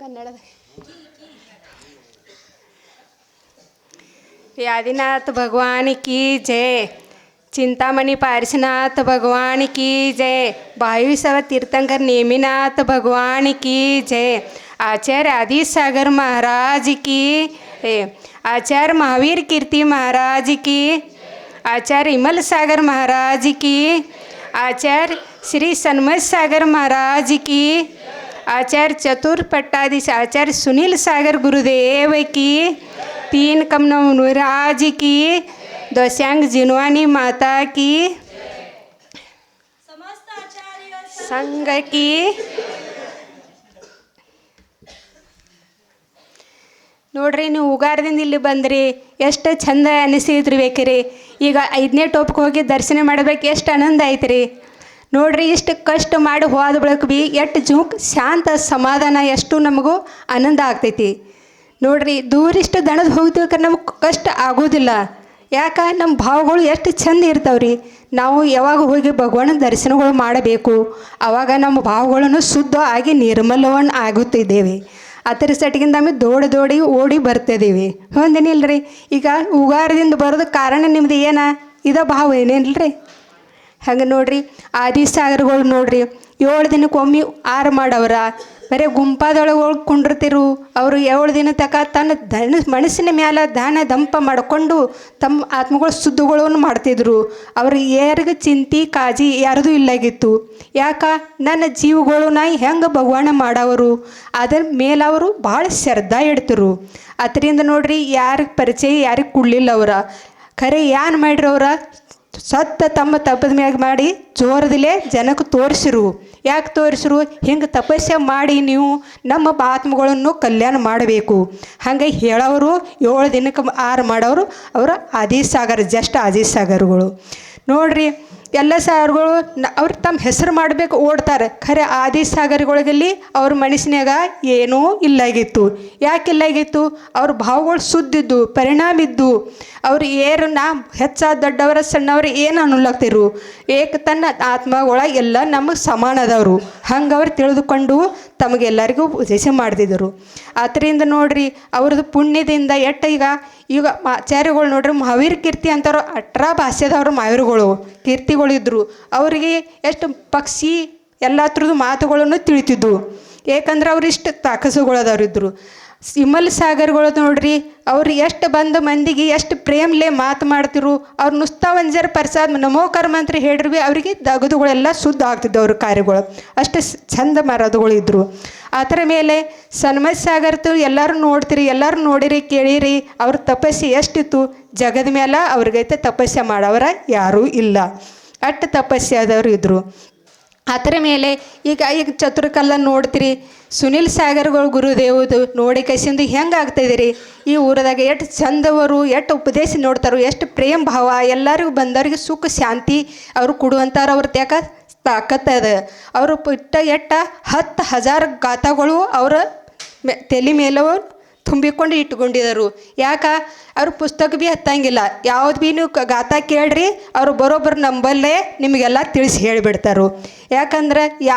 ಕನ್ನಡದ आदिनाथ भगवान की जय। चिंतामणि पार्श्वनाथ भगवान की जय। भाईसव तीर्थंकर नेमिनाथ भगवान की जय। आचार्य आदि सागर महाराज की जय। आचार्य महावीर कीर्ति महाराज की। आचार्य विमल सागर महाराज की। आचार्य श्री सन्मत सागर महाराज की। आचार्य चतुर्पट्टाधीश आचार्य सुनील सागर गुरुदेव की। तीन कमनव महाराज की। दोस्यांग जिनवानी माता की। समस्त आचार्य संघ की। ನೋಡ್ರಿ ನೀವು ಉಗಾರದಿಂದ ಇಲ್ಲಿ ಬಂದ್ರಿ, ಎಷ್ಟು ಚಂದ ಅನಿಸಿದ್ರಿ ಬೇಕ್ರಿ. ಈಗ 5ನೇ ಟೋಪಕ್ಕೆ ಹೋಗಿ ದರ್ಶನ ಮಾಡ್ಬೇಕು, ಎಷ್ಟು ಆನಂದ ಐತ್ರಿ. ನೋಡ್ರಿ ಇಷ್ಟು ಕಷ್ಟ ಮಾಡಿ ಹೋದ ಬಳಿಕ ಭೀ ಎಷ್ಟು ಜೀವಕ್ಕೆ ಶಾಂತ ಸಮಾಧಾನ, ಎಷ್ಟು ನಮಗೂ ಆನಂದ ಆಗ್ತೈತಿ. ನೋಡ್ರಿ ದೂರಿಷ್ಟು ದಣದ ಹೋಗ್ತೀವಿ ನಮಗೆ ಕಷ್ಟ ಆಗೋದಿಲ್ಲ. ಯಾಕೆ ನಮ್ಮ ಭಾವಗಳು ಎಷ್ಟು ಚಂದ ಇರ್ತಾವ್ರಿ. ನಾವು ಯಾವಾಗ ಹೋಗಿ ಭಗವಾನ ದರ್ಶನಗಳು ಮಾಡಬೇಕು, ಆವಾಗ ನಮ್ಮ ಭಾವಗಳನ್ನು ಶುದ್ಧ ಆಗಿ ನಿರ್ಮಲವನ್ನು ಆಗುತ್ತಿದ್ದೇವೆ. ಅದರ ಸೆಟ್ಗಿಂದ ಆಮೇಲೆ ದೋಡಿ ಓಡಿ ಬರ್ತಿದ್ದೀವಿ. ಒಂದೇನಿಲ್ಲ ಈಗ ಉಗಾರದಿಂದ ಬರೋದು ಕಾರಣ ನಿಮ್ದು ಏನ ಇದ ಭಾವ ಏನೇನಿಲ್ಲ ಹಂಗೆ ನೋಡ್ರಿ. ಆದಿಸಾಗರಗಳು ನೋಡ್ರಿ 7 ದಿನಕ್ಕೊಮ್ಮೆ ಆರು ಮಾಡವ್ರ. ಬರೀ ಗುಂಪಾದೊಳಗೆ ಕುಂಡಿರ್ತಿರು ಅವರು 7 ದಿನ ತನಕ ತನ್ನ ಮನಸ್ಸಿನ ಮ್ಯಾಲ ದಾನ ದಂಪ ಮಾಡಿಕೊಂಡು ತಮ್ಮ ಆತ್ಮಗಳು ಶುದ್ಧಗಳನ್ನು ಮಾಡ್ತಿದ್ರು. ಅವ್ರು ಯಾರಿಗೂ ಚಿಂತೆ ಕಾಳಜಿ ಯಾರ್ದು ಇಲ್ಲಾಗಿತ್ತು. ಯಾಕೆ ನನ್ನ ಜೀವಗಳು ನಾ ಹೆಂಗೆ ಭಗವಾನ ಮಾಡವರು ಅದರ ಮೇಲೆ ಅವರು ಭಾಳ ಶ್ರದ್ಧಾ ಇಡ್ತಿರು. ಅದರಿಂದ ನೋಡ್ರಿ ಯಾರಿಗೆ ಪರಿಚಯ ಯಾರಿಗೆ ಕೊಡಲಿಲ್ಲ ಅವರ ಖರೆ ಏನು ಮಾಡ್ರಿ ಅವ್ರ ಸತ್ತ ತಮ್ಮ ತಪ್ಪದ ಮ್ಯಾಗ ಮಾಡಿ ಜೋರದಲ್ಲೇ ಜನಕ್ಕೆ ತೋರಿಸಿರು. ಯಾಕೆ ತೋರಿಸಿರು? ಹಿಂಗೆ ತಪಸ್ಸೆ ಮಾಡಿ ನೀವು ನಮ್ಮ ಆತ್ಮಗಳನ್ನು ಕಲ್ಯಾಣ ಮಾಡಬೇಕು ಹಂಗೆ ಹೇಳೋರು. 7 ದಿನಕ್ಕೆ 6 ಮಾಡೋರು ಅವರು ಆದಿಸಾಗರ ಜಸ್ಟ್ ಆದಿಸಾಗರಗಳು ನೋಡ್ರಿ. ಎಲ್ಲ ಸಾಗರಗಳು ಅವ್ರು ತಮ್ಮ ಹೆಸರು ಮಾಡಬೇಕು ಓಡ್ತಾರೆ. ಖರೆ ಆದಿಸಾಗರಗಳಿಗಲ್ಲಿ ಅವ್ರ ಮನಸ್ಸಿನಾಗ ಏನೂ ಇಲ್ಲಾಗಿತ್ತು. ಯಾಕೆ ಇಲ್ಲಾಗಿತ್ತು? ಅವ್ರ ಭಾವಗಳು ಶುದ್ಧಿದ್ದು ಪರಿಣಾಮ ಇದ್ದು. ಅವ್ರು ಏರು ನಾ ಹೆಚ್ಚಾದ ದೊಡ್ಡವರ ಸಣ್ಣವರು ಏನು ಅನ್ನಲಾಗ್ತಿರು. ತನ್ನ ಆತ್ಮಗಳ ಎಲ್ಲ ನಮಗೆ ಸಮಾನ ಅದವರು ಹಂಗೆ ಅವ್ರು ತಿಳಿದುಕೊಂಡು ತಮಗೆಲ್ಲರಿಗೂ ಉಪದೇಶ ಮಾಡ್ತಿದ್ದರು. ಅದರಿಂದ ನೋಡ್ರಿ ಅವ್ರದ್ದು ಪುಣ್ಯದಿಂದ ಈಗ ಆಚಾರ್ಯಗಳು ನೋಡ್ರಿ ಮಹಾವೀರ ಕೀರ್ತಿ ಅಂತಾರೋ 18 ಭಾಷೆದವ್ರು ಮಹಾವೀರಗಳು ಕೀರ್ತಿಗಳಿದ್ರು. ಅವರಿಗೆ ಎಷ್ಟು ಪಕ್ಷಿ ಎಲ್ಲ ಥರದ್ದು ಮಾತುಗಳನ್ನು ತಿಳಿತಿದ್ವು. ಏಕೆಂದ್ರೆ ಅವ್ರು ಇಷ್ಟು ತಾಕಸುಗಳದವ್ರಿದ್ರು. ವಿಮಲ್ ಸಾಗರ್ಗಳು ನೋಡ್ರಿ ಅವ್ರು ಎಷ್ಟು ಬಂದ ಮಂದಿಗೆ ಎಷ್ಟು ಪ್ರೇಮ್ಲೆ ಮಾತು ಮಾಡ್ತಿರು. ಅವ್ರು ನುಸ್ತಾ ಒಂಜರ ಪ್ರಸಾದ್ ನಮೋ ಕರ್ಮ ಅಂತ ಹೇಳ್ರಿ ಅವರಿಗೆ ದಗದುಗಳೆಲ್ಲ ಶುದ್ಧ ಆಗ್ತಿದ್ವು ಅವ್ರ ಕಾರ್ಯಗಳು. ಅಷ್ಟು ಚಂದ ಮರದುಗಳಿದ್ರು. ಅದರ ಮೇಲೆ ಸನ್ಮತ್ ಸಾಗರ್ತು ಎಲ್ಲರೂ ನೋಡ್ತೀರಿ, ಎಲ್ಲರೂ ನೋಡಿರಿ ಕೇಳಿರಿ. ಅವ್ರ ತಪಸ್ಸೆ ಎಷ್ಟಿತ್ತು ಜಗದ ಮೇಲೆ. ಅವ್ರಿಗೈತೆ ತಪಸ್ಸೆ ಮಾಡವ್ರ ಯಾರೂ ಇಲ್ಲ, ಅಷ್ಟು ತಪಸ್ಸೆ ಆದವರು ಇದ್ದರು. ಅದರ ಮೇಲೆ ಈಗ ಚತುರ್ಕಲ್ಲ ನೋಡ್ತೀರಿ. ಸುನಿಲ್ ಸಾಗರ್ಗಳು ಗುರುದೇವದು ನೋಡಿ ಕಸಿಂದು ಹೆಂಗೆ ಆಗ್ತಾಯಿದ್ದೀರಿ. ಈ ಊರದಾಗ ಎಷ್ಟು ಚಂದವರು ಎಷ್ಟು ಉಪದೇಶ ನೋಡ್ತಾರೋ, ಎಷ್ಟು ಪ್ರೇಮ ಭಾವ ಎಲ್ಲರಿಗೂ ಬಂದವ್ರಿಗೆ ಸುಖ ಶಾಂತಿ ಅವರು ಕೊಡುವಂಥವ್ರು. ಅವ್ರ ತ್ಯಾಕ ತಾಕತ್ತದ ಅವರು ಪುಟ್ಟ 10,000 ಗಾಥಾಗಳು ಅವರ ತಲೆ ಮೇಲೆ ತುಂಬಿಕೊಂಡು ಇಟ್ಕೊಂಡಿದ್ದರು. ಯಾಕೆ ಅವ್ರ ಪುಸ್ತಕ ಭೀ ಹತ್ತಂಗಿಲ್ಲ. ಯಾವ್ದು ಭೀ ನೀವು ಗಾಥಾ ಕೇಳ್ರಿ ಅವ್ರು ಬರೋಬ್ಬರು ನಂಬಲ್ಲೇ ನಿಮಗೆಲ್ಲ ತಿಳಿಸಿ ಹೇಳಿಬಿಡ್ತಾರೆ. ಯಾಕಂದ್ರೆ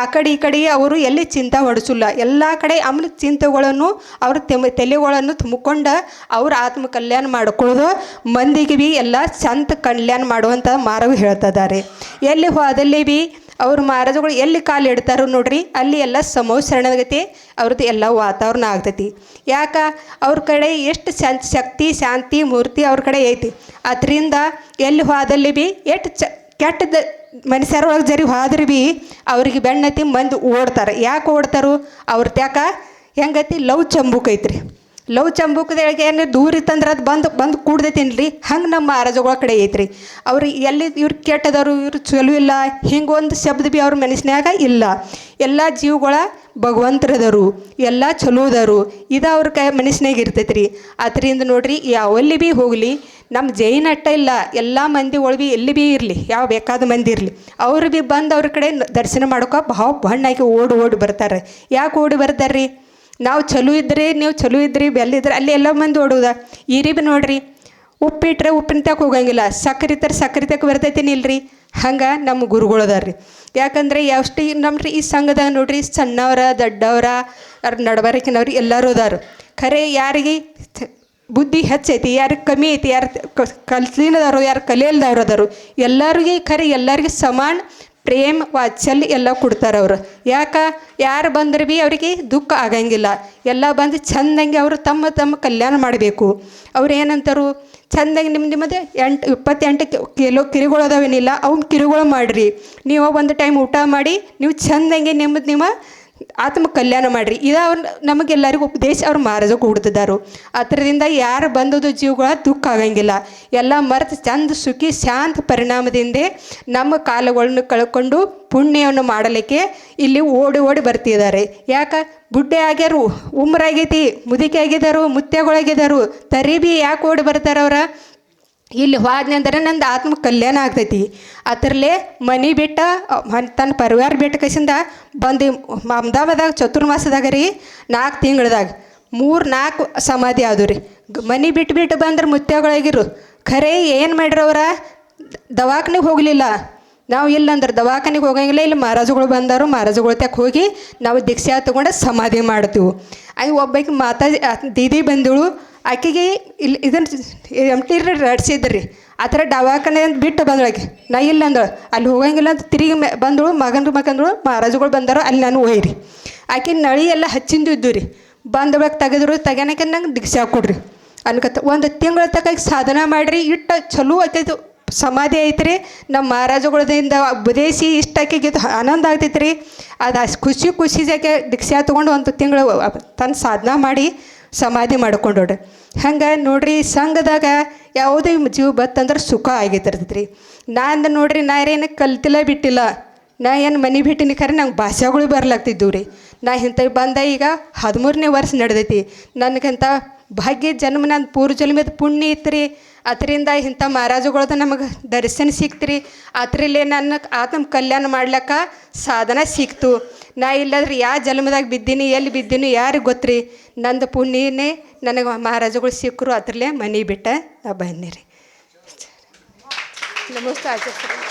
ಈ ಕಡೆ ಅವರು ಎಲ್ಲಿ ಚಿಂತೆ ಹೊಡಿಸಿಲ್ಲ. ಎಲ್ಲ ಕಡೆ ಆಮೇಲೆ ಚಿಂತೆಗಳನ್ನು ಅವ್ರ ತಲೆಗಳನ್ನು ತುಂಬಿಕೊಂಡು ಅವ್ರ ಆತ್ಮ ಕಲ್ಯಾಣ ಮಾಡ್ಕೊಳ್ಳೋದು ಮಂದಿಗೆ ಭೀ ಎಲ್ಲ ಚಂದ ಕಲ್ಯಾಣ ಮಾಡುವಂಥ ಮಾರ್ಗ ಹೇಳ್ತಿದ್ದಾರೆ. ಎಲ್ಲಿ ಹೋದಲ್ಲಿ ಭೀ ಅವ್ರ ಮಹಾರಾಜಗಳು ಎಲ್ಲಿ ಕಾಲು ಇಡ್ತಾರೋ ನೋಡ್ರಿ ಅಲ್ಲಿ ಎಲ್ಲ ಸಮೋಸರಣಗತಿ ಅವ್ರದ್ದು ಎಲ್ಲ ವಾತಾವರಣ ಆಗ್ತೈತಿ. ಯಾಕೆ ಅವ್ರ ಕಡೆ ಎಷ್ಟು ಶಕ್ತಿ ಶಾಂತಿ ಮೂರ್ತಿ ಅವ್ರ ಕಡೆ ಐತಿ. ಅದರಿಂದ ಎಲ್ಲಿ ಹೋದಲ್ಲಿ ಭೀ ಎಷ್ಟು ಕೆಟ್ಟದ ಮನುಷ್ಯರೊಳಗೆ ಜರಿ ಹೋದ್ರೆ ಭೀ ಅವ್ರಿಗೆ ಬೆನ್ನತ್ತಿ ಮಂದಿ ಓಡ್ತಾರೆ. ಯಾಕೆ ಓಡ್ತಾರೋ ಅವ್ರ ತ್ಯಾಕ ಹೆಂಗೈತಿ ಲವ್ ಚಂಬುಕ್ ಐತ್ರಿ. ಲವ್ ಚಂಬುಕದೊಳಗೆ ಏನು ದೂರ ಇತ್ತಂದ್ರೆ ಅದು ಬಂದು ಕೂಡ್ದೈತಿನ್ರಿ. ಹಂಗೆ ನಮ್ಮ ಮಹಾರಾಜಗಳ ಕಡೆ ಐತ್ರಿ. ಅವ್ರು ಎಲ್ಲಿ ಇವ್ರು ಕೆಟ್ಟದವರು ಇವ್ರು ಚಲೋ ಇಲ್ಲ ಹಿಂಗೊಂದು ಶಬ್ದ ಭೀ ಅವ್ರ ಮನಸ್ಸಿನಾಗ ಇಲ್ಲ. ಎಲ್ಲ ಜೀವಗಳ ಭಗವಂತರದವರು ಎಲ್ಲ ಚಲೋದವರು ಇದು ಅವ್ರ ಮನಸ್ಸಿನಾಗ ಇರ್ತೈತ್ರಿ. ಅದರಿಂದ ನೋಡ್ರಿ ಯಾವಲ್ಲಿ ಭೀ ಹೋಗಲಿ ನಮ್ಮ ಜೈನ ಅಟ್ಟ ಇಲ್ಲ, ಎಲ್ಲ ಮಂದಿ ಭೀ ಎಲ್ಲಿ ಭೀ ಇರಲಿ, ಯಾವ ಬೇಕಾದ ಮಂದಿ ಇರಲಿ ಅವ್ರು ಭೀ ಬಂದು ಅವ್ರ ಕಡೆ ದರ್ಶನ ಮಾಡೋಕೆ ಭಾವ ಬಣ್ಣಾಗಿ ಓಡಿ ಬರ್ತಾರೆ. ಯಾಕೆ ಓಡಿ ಬರ್ತಾರ್ರಿ? ನಾವು ಚಲೋ ಇದ್ದರೆ ನೀವು ಚಲೋ ಇದ್ರಿ ಬೆಲ್ಲಿದ್ರೆ ಅಲ್ಲಿ ಎಲ್ಲ ಮಂದಿ ಓಡುವುದ. ಈರಿ ಭೀ ನೋಡ್ರಿ ಉಪ್ಪಿಟ್ರೆ ಉಪ್ಪಿನ ತಕ್ಕ ಹೋಗಂಗಿಲ್ಲ, ಸಕ್ಕರೆ ಇಟ್ಟರೆ ಸಕ್ಕರೆ ತಕ್ಕ ಬರ್ತೈತೇನು ಇಲ್ರಿ. ಹಂಗೆ ನಮ್ಮ ಗುರುಗಳು ಅದಾರ ರೀ. ಯಾಕಂದರೆ ಎಷ್ಟು ನಮ್ಮ ಈ ಸಂಘದಾಗ ನೋಡ್ರಿ ಸಣ್ಣವ್ರ ದೊಡ್ಡವ್ರ ನಡಬರ್ಕಿನವ್ರು ಎಲ್ಲರೂ ಅದಾರ. ಖರೆ ಯಾರಿಗೆ ಬುದ್ಧಿ ಹೆಚ್ಚೈತಿ, ಯಾರಿಗೆ ಕಮ್ಮಿ ಐತಿ, ಯಾರು ಕಲ್ತಿನದವರು, ಯಾರು ಕಲಿಯಲ್ದವ್ರು ಅದಾರು, ಎಲ್ಲರಿಗೆ ಖರೆ ಎಲ್ಲರಿಗೆ ಸಮಾನ ಪ್ರೇಮ ವಾತ್ಸಲ್ಯ ಎಲ್ಲ ಕೊಡ್ತಾರೆ ಅವರು. ಯಾಕೆ ಯಾರು ಬಂದ್ರೆ ಭೀ ಅವರಿಗೆ ದುಃಖ ಆಗಂಗಿಲ್ಲ. ಎಲ್ಲ ಬಂದು ಚೆಂದಂಗೆ ಅವರು ತಮ್ಮ ತಮ್ಮ ಕಲ್ಯಾಣ ಮಾಡಬೇಕು. ಅವ್ರು ಏನಂತಾರು, ಚೆಂದಾಗಿ ನಿಮ್ಮದು 28 ಕಿಲೋ ಕಿರಿಗಳು ಅದಾವೇನಿಲ್ಲ, ಅವ್ನ ಕಿರಿಗಳು ಮಾಡಿರಿ. ನೀವು ಒಂದು ಟೈಮ್ ಊಟ ಮಾಡಿ ನೀವು ಚೆಂದಂಗೆ ನಿಮ್ಮ ಆತ್ಮ ಕಲ್ಯಾಣ ಮಾಡಿರಿ. ಇದು ಅವ್ರು ನಮಗೆಲ್ಲರಿಗೂ ಉಪದೇಶ ಅವ್ರು ಮಹಾರಾಜ ಕೊಡ್ತಿದ್ದಾರು. ಅದರಿಂದ ಯಾರು ಬಂದದ್ದು ಜೀವಗಳ ದುಃಖ ಆಗಂಗಿಲ್ಲ. ಎಲ್ಲ ಮರೆತು ಚಂದ ಸುಖಿ ಶಾಂತ ಪರಿಣಾಮದಿಂದ ನಮ್ಮ ಕಾಲಗಳನ್ನು ಕಳ್ಕೊಂಡು ಪುಣ್ಯವನ್ನು ಮಾಡಲಿಕ್ಕೆ ಇಲ್ಲಿ ಓಡಿ ಓಡಿ ಬರ್ತಿದ್ದಾರೆ. ಯಾಕೆ ಬುಡ್ಡೆ ಆಗ್ಯಾರು, ಉಮ್ರಾಗೈತಿ, ಮುದುಕಿ ಆಗಿದ್ದಾರು, ಮುತ್ಯಗಳಾಗಿದ್ದಾರು, ತರಿ ಭೀ ಯಾಕೆ ಓಡಿ ಬರ್ತಾರೆ ಅವ್ರ? ಇಲ್ಲಿ ಹೋದ್ನೆ ಅಂದ್ರೆ ನಂದು ಆತ್ಮ ಕಲ್ಯಾಣ ಆಗ್ತೈತಿ. ಅದರಲ್ಲೇ ಮನೆ ಬಿಟ್ಟ ತನ್ನ ಪರಿವಾರ ಬಿಟ್ಟ ಕಸಿಂದ ಬಂದು ಅಹಮದಾಬಾದಾಗ ಚತುರ್ಮಾಸದಾಗ ರೀ 4 ತಿಂಗಳದಾಗ 3-4 ಸಮಾಧಿ ಆದವು ರೀ. ಮನೆ ಬಿಟ್ಟು ಬಂದ್ರೆ ಮುತ್ಯಗಳಾಗಿರು. ಖರೆ ಏನು ಮಾಡ್ರವ್ರ? ದವಾಖಾನೆಗೆ ಹೋಗಲಿಲ್ಲ. ನಾವು ಇಲ್ಲಂದ್ರೆ ದವಾಖಾನೆಗೆ ಹೋಗಂಗಿಲ್ಲ. ಇಲ್ಲಿ ಮಹಾರಾಜಗಳು ಬಂದರು, ಮಹಾರಾಜಗಳ ತಕ್ಕ ಹೋಗಿ ನಾವು ದೀಕ್ಷೆ ತೊಗೊಂಡು ಸಮಾಧಿ ಮಾಡ್ತೀವಿ. ಆಗ ಒಬ್ಬಾಕಿ ಮಾತಾಜಿ ದೀದಿ ಬಂದಳು. ಆಕೆಗೆ ಇಲ್ಲಿ ಇದನ್ನು MT ನಡ್ಸಿದ್ರಿ. ಆ ಥರ ದವಾಖಾನೆ ಅಂತ ಬಿಟ್ಟು ಬಂದಳಾಕೆ. ನಾ ಇಲ್ಲ ಅಂದಳು, ಅಲ್ಲಿ ಹೋಗಂಗಿಲ್ಲ ಅಂತ ತಿರುಗಿ ಬಂದಳು. ಮಗಂದ್ರು ಮಹಾರಾಜಗಳು ಬಂದರು, ಅಲ್ಲಿ ನಾನು ಒಯ್ಯಿರಿ. ಆಕೆ ನಳಿ ಎಲ್ಲ ಹಚ್ಚಿಂದು ಇದ್ದು ರೀ. ಬಂದೊಳಗೆ ತೆಗ್ಯಾನಕ್ಕೆ ನಂಗೆ ದೀಕ್ಷೆ ಕೊಡ್ರಿ ಅನ್ಕತ್ತ. 1 ತಿಂಗಳ ತಕ್ಕ ಸಾಧನ ಮಾಡಿರಿ, ಇಟ್ಟು ಚಲೋ ಆಕೈತು. ಸಮಾಧಿ ಐತ್ರಿ. ನಮ್ಮ ಮಹಾರಾಜಗಳದಿಂದ ಉಪದೇಶಿ ಇಷ್ಟಾಕಿಗೆ ಆನಂದ ಆಗ್ತೈತೆ ರೀ. ಅದು ಖುಷಿ ಜಾಕೆ ದೀಕ್ಷೆ ತೊಗೊಂಡು 1 ತಿಂಗಳು ತನ್ನ ಸಾಧನ ಮಾಡಿ ಸಮಾಧಿ ಮಾಡ್ಕೊಂಡೋಡ್ರಿ. ಹಂಗೆ ನೋಡ್ರಿ, ಸಂಘದಾಗ ಯಾವುದೇ ಜೀವ ಬತ್ತಂದ್ರೆ ಸುಖ ಆಗೈತಿರ್ತೈತೆ ರೀ. ನಾನು ನೋಡ್ರಿ, ನಾ ಏನು ಕಲ್ತಿಲ್ಲ ಬಿಟ್ಟಿಲ್ಲ. ನಾ ಏನು ಮನೆ ಬಿಟ್ಟಿನಿ, ಖರೆ ನಂಗೆ ಭಾಷೆಗಳು ಬರ್ಲಾಗ್ತಿದ್ದವು ರೀ. ನಾ ಇಂಥ ಬಂದ ಈಗ 13ನೇ ವರ್ಷ ನಡೆದೈತಿ. ನನಗಂತ ಭಾಗ್ಯ ಜನ್ಮ, ನನ್ನ ಪೂರ್ವಜನ್ಮದ ಪುಣ್ಯ ಇತ್ತು ರೀ. ಅದರಿಂದ ಇಂಥ ಮಹಾರಾಜಗಳದ್ದು ನಮಗೆ ದರ್ಶನ ಸಿಕ್ತು ರೀ. ಅದರಲ್ಲೇ ನನ್ನ ಆತ್ಮ ಕಲ್ಯಾಣ ಮಾಡ್ಲಿಕ್ಕ ಸಾಧನ ಸಿಕ್ತು. ನಾ ಇಲ್ಲಾದ್ರೆ ಯಾವ ಜನ್ಮದಾಗ ಬಿದ್ದೀನಿ, ಎಲ್ಲಿ ಬಿದ್ದೀನಿ ಯಾರಿಗೆ ಗೊತ್ತು ರೀ. ನಂದು ಪುಣ್ಯನೇ ನನಗೆ ಮಹಾರಾಜಗಳು ಸಿಕ್ಕರು. ಅದರಲ್ಲೇ ಮನೆ ಬಿಟ್ಟ ನಾ ಬಂದೆ ರೀ. ನಮಸ್ತೆ ಆಚಾರ್ಯ.